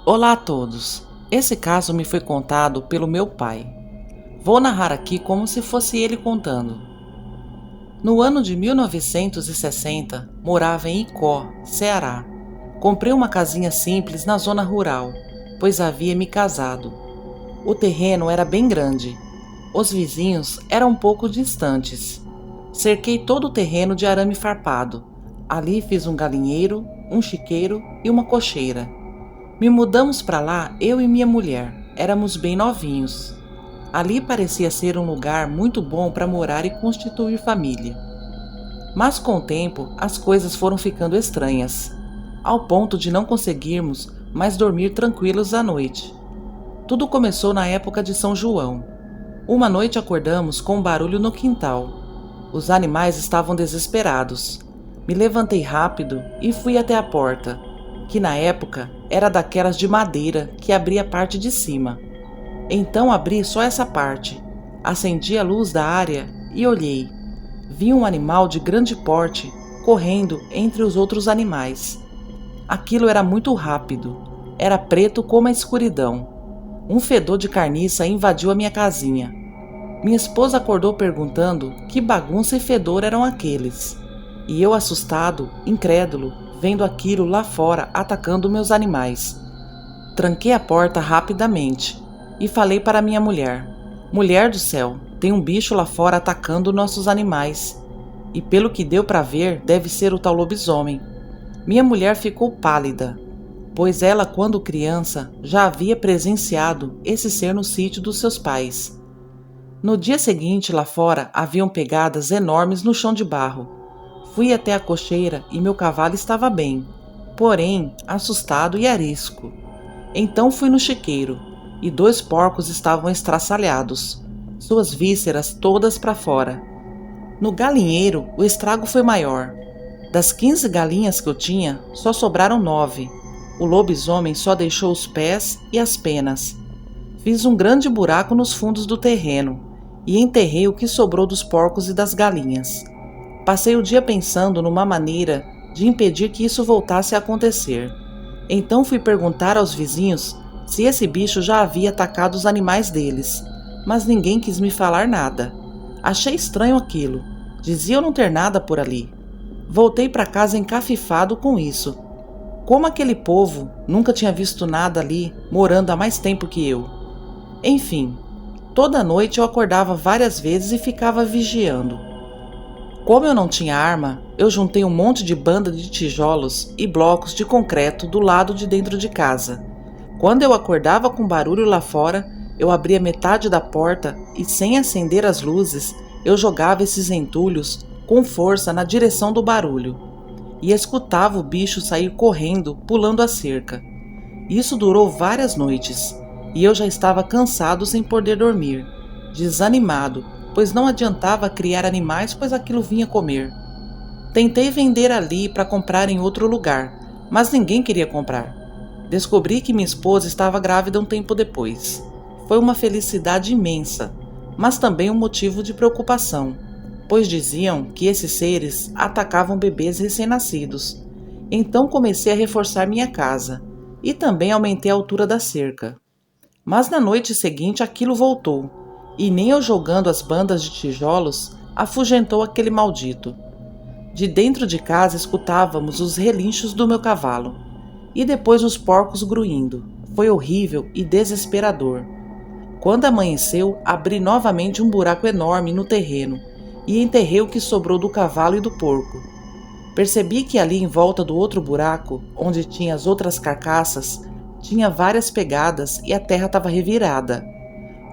Olá a todos! Esse caso me foi contado pelo meu pai. Vou narrar aqui como se fosse ele contando. No ano de 1960, morava em Icó, Ceará. Comprei uma casinha simples na zona rural, pois havia me casado. O terreno era bem grande. Os vizinhos eram um pouco distantes. Cerquei todo o terreno de arame farpado. Ali fiz um galinheiro, um chiqueiro e uma cocheira. Me mudamos para lá, eu e minha mulher. Éramos bem novinhos. Ali parecia ser um lugar muito bom para morar e constituir família. Mas com o tempo, as coisas foram ficando estranhas, ao ponto de não conseguirmos mais dormir tranquilos à noite. Tudo começou na época de São João. Uma noite acordamos com um barulho no quintal. Os animais estavam desesperados. Me levantei rápido e fui até a porta, que na época era daquelas de madeira que abria a parte de cima. Então abri só essa parte, acendi a luz da área e olhei. Vi um animal de grande porte correndo entre os outros animais. Aquilo era muito rápido, era preto como a escuridão. Um fedor de carniça invadiu a minha casinha. Minha esposa acordou perguntando que bagunça e fedor eram aqueles. E eu, assustado, incrédulo, vendo aquilo lá fora atacando meus animais. Tranquei a porta rapidamente e falei para minha mulher: Mulher do céu, tem um bicho lá fora atacando nossos animais. E pelo que deu para ver, deve ser o tal lobisomem. Minha mulher ficou pálida, pois ela, quando criança, já havia presenciado esse ser no sítio dos seus pais. No dia seguinte, lá fora, haviam pegadas enormes no chão de barro. Fui até a cocheira e meu cavalo estava bem, porém assustado e arisco. Então fui no chiqueiro, e 2 porcos estavam estraçalhados, suas vísceras todas para fora. No galinheiro, o estrago foi maior. Das 15 galinhas que eu tinha, só sobraram 9. O lobisomem só deixou os pés e as penas. Fiz um grande buraco nos fundos do terreno e enterrei o que sobrou dos porcos e das galinhas. Passei o dia pensando numa maneira de impedir que isso voltasse a acontecer. Então fui perguntar aos vizinhos se esse bicho já havia atacado os animais deles, mas ninguém quis me falar nada. Achei estranho aquilo. Diziam não ter nada por ali. Voltei para casa encafifado com isso. Como aquele povo nunca tinha visto nada ali, morando há mais tempo que eu. Enfim, toda noite eu acordava várias vezes e ficava vigiando. Como eu não tinha arma, eu juntei um monte de banda de tijolos e blocos de concreto do lado de dentro de casa. Quando eu acordava com barulho lá fora, eu abria metade da porta e, sem acender as luzes, eu jogava esses entulhos com força na direção do barulho. E escutava o bicho sair correndo, pulando a cerca. Isso durou várias noites, e eu já estava cansado sem poder dormir, desanimado, pois não adiantava criar animais, pois aquilo vinha comer. Tentei vender ali para comprar em outro lugar, mas ninguém queria comprar. Descobri que minha esposa estava grávida um tempo depois. Foi uma felicidade imensa, mas também um motivo de preocupação, pois diziam que esses seres atacavam bebês recém-nascidos. Então comecei a reforçar minha casa e também aumentei a altura da cerca. Mas na noite seguinte aquilo voltou, e nem eu jogando as bandas de tijolos afugentou aquele maldito. De dentro de casa escutávamos os relinchos do meu cavalo, e depois os porcos gruindo. Foi horrível e desesperador. Quando amanheceu, abri novamente um buraco enorme no terreno e enterrei o que sobrou do cavalo e do porco. Percebi que ali em volta do outro buraco, onde tinha as outras carcaças, tinha várias pegadas e a terra estava revirada.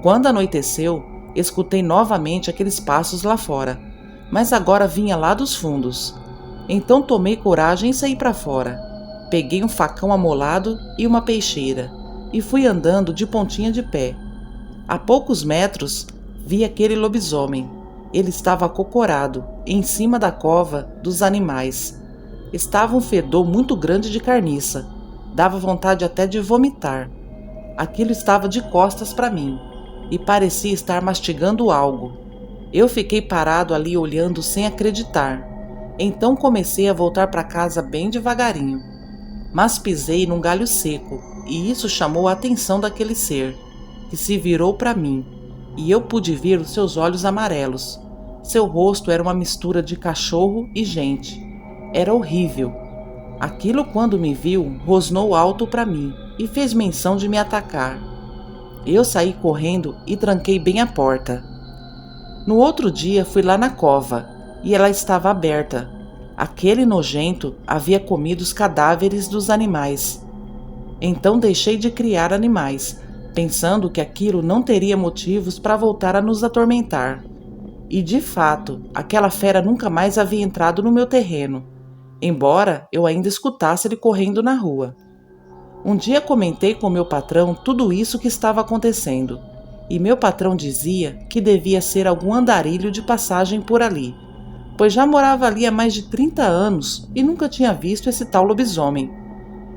Quando anoiteceu, escutei novamente aqueles passos lá fora, mas agora vinha lá dos fundos. Então tomei coragem e saí para fora. Peguei um facão amolado e uma peixeira e fui andando de pontinha de pé. A poucos metros vi aquele lobisomem. Ele estava acocorado em cima da cova dos animais. Estava um fedor muito grande de carniça. Dava vontade até de vomitar. Aquilo estava de costas para mim e parecia estar mastigando algo. Eu fiquei parado ali olhando sem acreditar. Então comecei a voltar para casa bem devagarinho. mas pisei num galho seco e isso chamou a atenção daquele ser, que se virou para mim e eu pude ver os seus olhos amarelos. Seu rosto era uma mistura de cachorro e gente. Era horrível. Aquilo, quando me viu, rosnou alto para mim e fez menção de me atacar. Eu saí correndo e tranquei bem a porta. No outro dia fui lá na cova e ela estava aberta. Aquele nojento havia comido os cadáveres dos animais. Então deixei de criar animais, pensando que aquilo não teria motivos para voltar a nos atormentar. E de fato, aquela fera nunca mais havia entrado no meu terreno, embora eu ainda escutasse ele correndo na rua. Um dia comentei com meu patrão tudo isso que estava acontecendo, e meu patrão dizia que devia ser algum andarilho de passagem por ali, pois já morava ali há mais de 30 anos e nunca tinha visto esse tal lobisomem.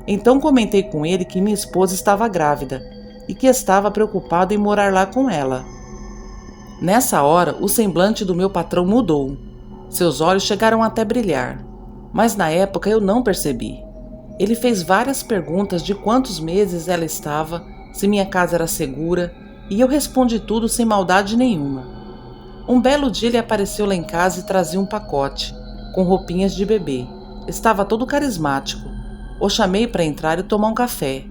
Então comentei com ele que minha esposa estava grávida e que estava preocupado em morar lá com ela. Nessa hora, o semblante do meu patrão mudou. Seus olhos chegaram até brilhar, mas na época eu não percebi. Ele fez várias perguntas de quantos meses ela estava, se minha casa era segura, e eu respondi tudo sem maldade nenhuma. Um belo dia ele apareceu lá em casa e trazia um pacote, com roupinhas de bebê. Estava todo carismático. O chamei para entrar e tomar um café.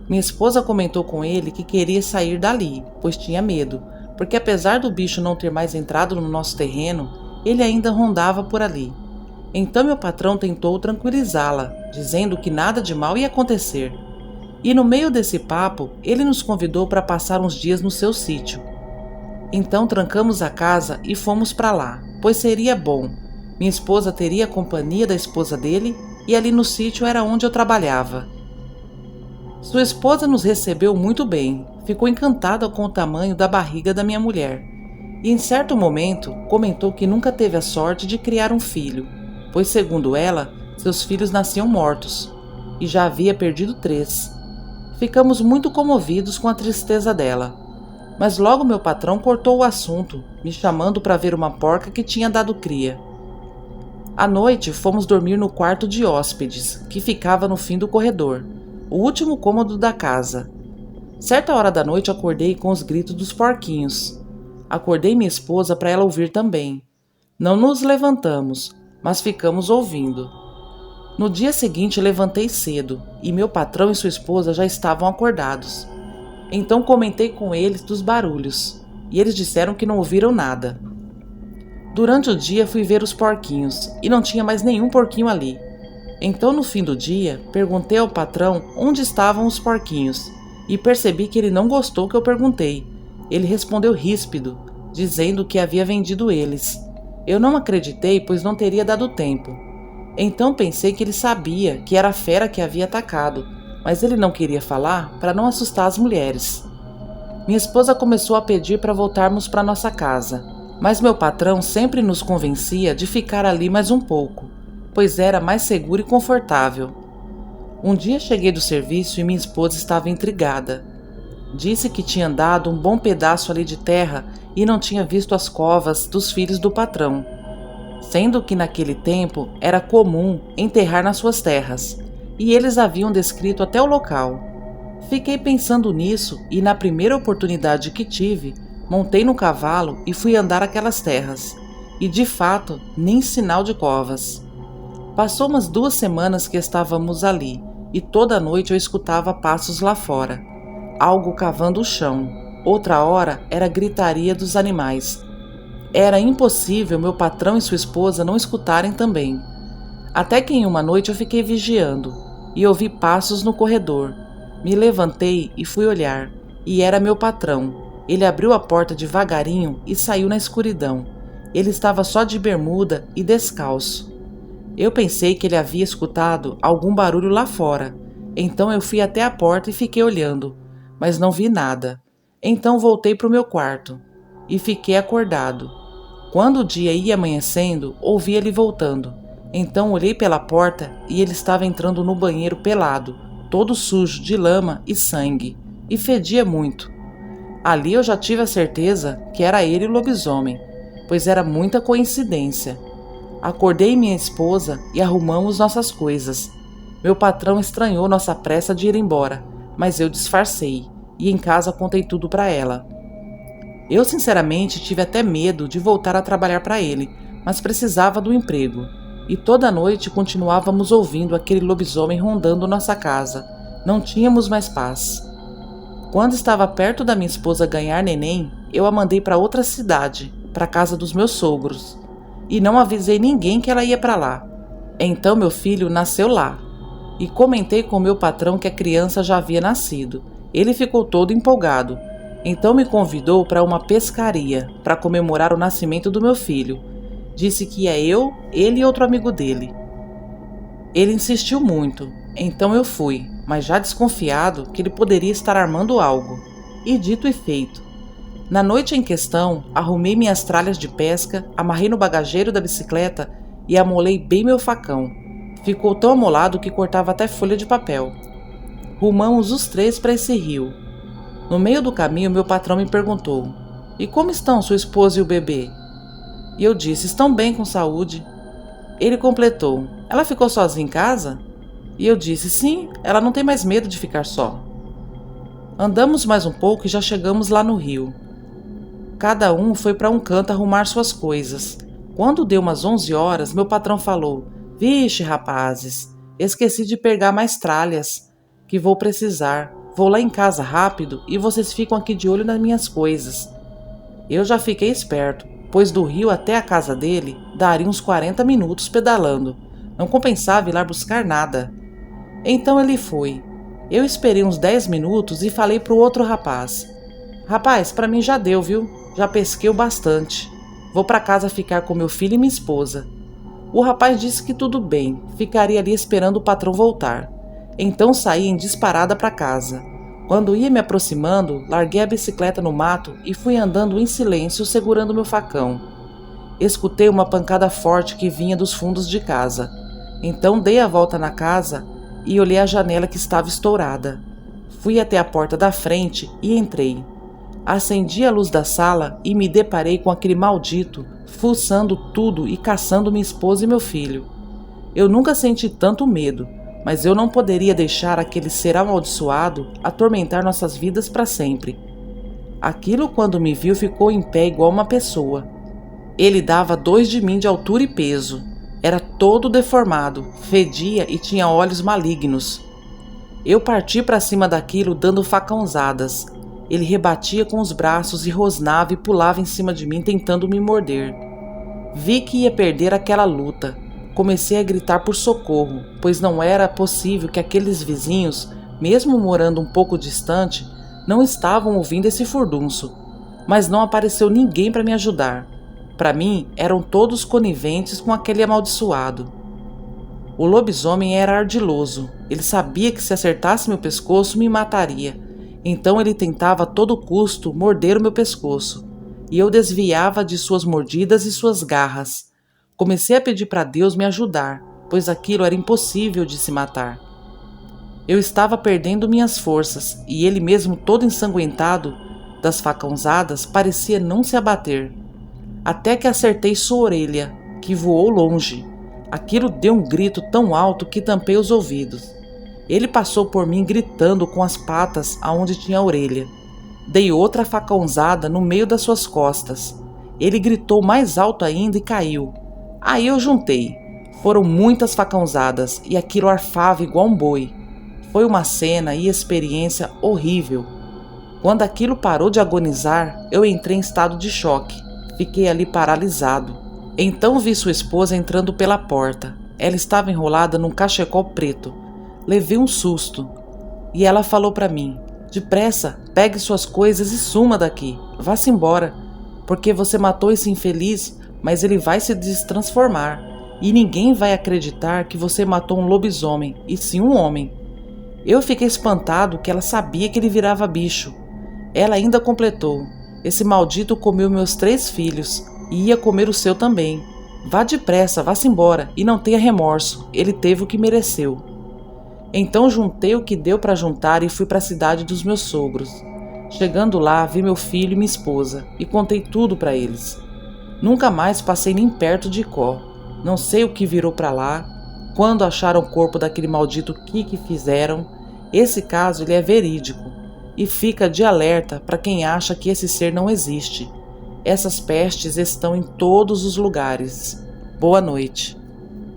Minha esposa comentou com ele que queria sair dali, pois tinha medo, porque apesar do bicho não ter mais entrado no nosso terreno, ele ainda rondava por ali. Então meu patrão tentou tranquilizá-la, dizendo que nada de mal ia acontecer. E no meio desse papo, ele nos convidou para passar uns dias no seu sítio. Então trancamos a casa e fomos para lá, pois seria bom. Minha esposa teria a companhia da esposa dele e ali no sítio era onde eu trabalhava. Sua esposa nos recebeu muito bem, ficou encantada com o tamanho da barriga da minha mulher. E em certo momento comentou que nunca teve a sorte de criar um filho, pois segundo ela, seus filhos nasciam mortos, e já havia perdido 3. Ficamos muito comovidos com a tristeza dela, mas logo meu patrão cortou o assunto, me chamando para ver uma porca que tinha dado cria. À noite fomos dormir no quarto de hóspedes, que ficava no fim do corredor, o último cômodo da casa. Certa hora da noite acordei com os gritos dos porquinhos. Acordei minha esposa para ela ouvir também. Não nos levantamos, mas ficamos ouvindo. No dia seguinte levantei cedo e meu patrão e sua esposa já estavam acordados. Então comentei com eles dos barulhos e eles disseram que não ouviram nada. Durante o dia fui ver os porquinhos e não tinha mais nenhum porquinho ali. Então no fim do dia perguntei ao patrão onde estavam os porquinhos e percebi que ele não gostou que eu perguntei. Ele respondeu ríspido, dizendo que havia vendido eles. Eu não acreditei, pois não teria dado tempo. Então pensei que ele sabia que era a fera que havia atacado, mas ele não queria falar para não assustar as mulheres. Minha esposa começou a pedir para voltarmos para nossa casa, mas meu patrão sempre nos convencia de ficar ali mais um pouco, pois era mais seguro e confortável. Um dia cheguei do serviço e minha esposa estava intrigada. Disse que tinha andado um bom pedaço ali de terra e não tinha visto as covas dos filhos do patrão, sendo que naquele tempo era comum enterrar nas suas terras, e eles haviam descrito até o local. Fiquei pensando nisso e na primeira oportunidade que tive, montei no cavalo e fui andar aquelas terras, e de fato nem sinal de covas. Passou umas 2 semanas que estávamos ali, e toda noite eu escutava passos lá fora, algo cavando o chão. Outra hora era a gritaria dos animais. Era impossível meu patrão e sua esposa não escutarem também. Até que em uma noite eu fiquei vigiando e ouvi passos no corredor. Me levantei e fui olhar, e era meu patrão. Ele abriu a porta devagarinho e saiu na escuridão. Ele estava só de bermuda e descalço. Eu pensei que ele havia escutado algum barulho lá fora, então eu fui até a porta e fiquei olhando, mas não vi nada. Então voltei para o meu quarto e fiquei acordado. Quando o dia ia amanhecendo, ouvi ele voltando. Então olhei pela porta e ele estava entrando no banheiro pelado, todo sujo de lama e sangue, e fedia muito. Ali eu já tive a certeza que era ele o lobisomem, pois era muita coincidência. Acordei minha esposa e arrumamos nossas coisas. Meu patrão estranhou nossa pressa de ir embora, mas eu disfarcei e em casa contei tudo para ela. Eu sinceramente tive até medo de voltar a trabalhar para ele, mas precisava do emprego. E toda noite continuávamos ouvindo aquele lobisomem rondando nossa casa. Não tínhamos mais paz. Quando estava perto da minha esposa ganhar neném, eu a mandei para outra cidade, para a casa dos meus sogros. E não avisei ninguém que ela ia para lá. Então meu filho nasceu lá. E comentei com meu patrão que a criança já havia nascido. Ele ficou todo empolgado. Então me convidou para uma pescaria para comemorar o nascimento do meu filho. Disse que ia eu, ele e outro amigo dele. Ele insistiu muito, então eu fui, mas já desconfiado que ele poderia estar armando algo. E dito e feito. Na noite em questão, arrumei minhas tralhas de pesca, amarrei no bagageiro da bicicleta e amolei bem meu facão. Ficou tão amolado que cortava até folha de papel. Rumamos os três para esse rio. No meio do caminho, meu patrão me perguntou: "E como estão sua esposa e o bebê?" E eu disse: "Estão bem, com saúde." Ele completou: "Ela ficou sozinha em casa?" E eu disse: "Sim, ela não tem mais medo de ficar só." Andamos mais um pouco e já chegamos lá no rio. Cada um foi para um canto arrumar suas coisas. Quando deu umas 11 horas, meu patrão falou: "Vixe, rapazes, esqueci de pegar mais tralhas, que vou precisar. Vou lá em casa rápido e vocês ficam aqui de olho nas minhas coisas." Eu já fiquei esperto, pois do rio até a casa dele daria uns 40 minutos pedalando. Não compensava ir lá buscar nada. Então ele foi. Eu esperei uns 10 minutos e falei pro outro rapaz: "Rapaz, pra mim já deu, viu? Já pesquei o bastante. Vou pra casa ficar com meu filho e minha esposa." O rapaz disse que tudo bem, ficaria ali esperando o patrão voltar. Então saí em disparada para casa. Quando ia me aproximando, larguei a bicicleta no mato e fui andando em silêncio segurando meu facão. Escutei uma pancada forte que vinha dos fundos de casa. Então dei a volta na casa e olhei a janela que estava estourada. Fui até a porta da frente e entrei. Acendi a luz da sala e me deparei com aquele maldito fuçando tudo e caçando minha esposa e meu filho. Eu nunca senti tanto medo, mas eu não poderia deixar aquele ser amaldiçoado atormentar nossas vidas para sempre. Aquilo, quando me viu, ficou em pé igual uma pessoa. Ele dava 2 de mim de altura e peso. Era todo deformado, fedia e tinha olhos malignos. Eu parti para cima daquilo dando facãozadas. Ele rebatia com os braços e rosnava e pulava em cima de mim tentando me morder. Vi que ia perder aquela luta. Comecei a gritar por socorro, pois não era possível que aqueles vizinhos, mesmo morando um pouco distante, não estavam ouvindo esse furdunço. Mas não apareceu ninguém para me ajudar. Para mim, eram todos coniventes com aquele amaldiçoado. O lobisomem era ardiloso. Ele sabia que se acertasse meu pescoço, me mataria. Então ele tentava a todo custo morder o meu pescoço. E eu desviava de suas mordidas e suas garras. Comecei a pedir para Deus me ajudar, pois aquilo era impossível de se matar. Eu estava perdendo minhas forças e ele mesmo todo ensanguentado das facãozadas parecia não se abater. Até que acertei sua orelha, que voou longe. Aquilo deu um grito tão alto que tampei os ouvidos. Ele passou por mim gritando com as patas aonde tinha a orelha. Dei outra facãozada no meio das suas costas. Ele gritou mais alto ainda e caiu. Aí eu juntei. Foram muitas facãozadas e aquilo arfava igual um boi. Foi uma cena e experiência horrível. Quando aquilo parou de agonizar, eu entrei em estado de choque. Fiquei ali paralisado. Então vi sua esposa entrando pela porta. Ela estava enrolada num cachecol preto. Levei um susto. E ela falou para mim: "Depressa, pegue suas coisas e suma daqui. Vá-se embora, porque você matou esse infeliz, mas ele vai se destransformar. E ninguém vai acreditar que você matou um lobisomem, e sim um homem." Eu fiquei espantado que ela sabia que ele virava bicho. Ela ainda completou: "Esse maldito comeu meus 3 filhos, e ia comer o seu também. Vá depressa, vá-se embora, e não tenha remorso, ele teve o que mereceu." Então juntei o que deu para juntar e fui para a cidade dos meus sogros. Chegando lá, vi meu filho e minha esposa, e contei tudo para eles. Nunca mais passei nem perto de Icó. Não sei o que virou para lá. quando acharam o corpo daquele maldito, o que fizeram. Esse caso ele é verídico e fica de alerta para quem acha que esse ser não existe. Essas pestes estão em todos os lugares. Boa noite.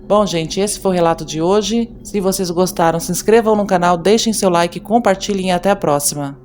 Bom, gente, esse foi o relato de hoje. Se vocês gostaram, se inscrevam no canal, deixem seu like, compartilhem e até a próxima.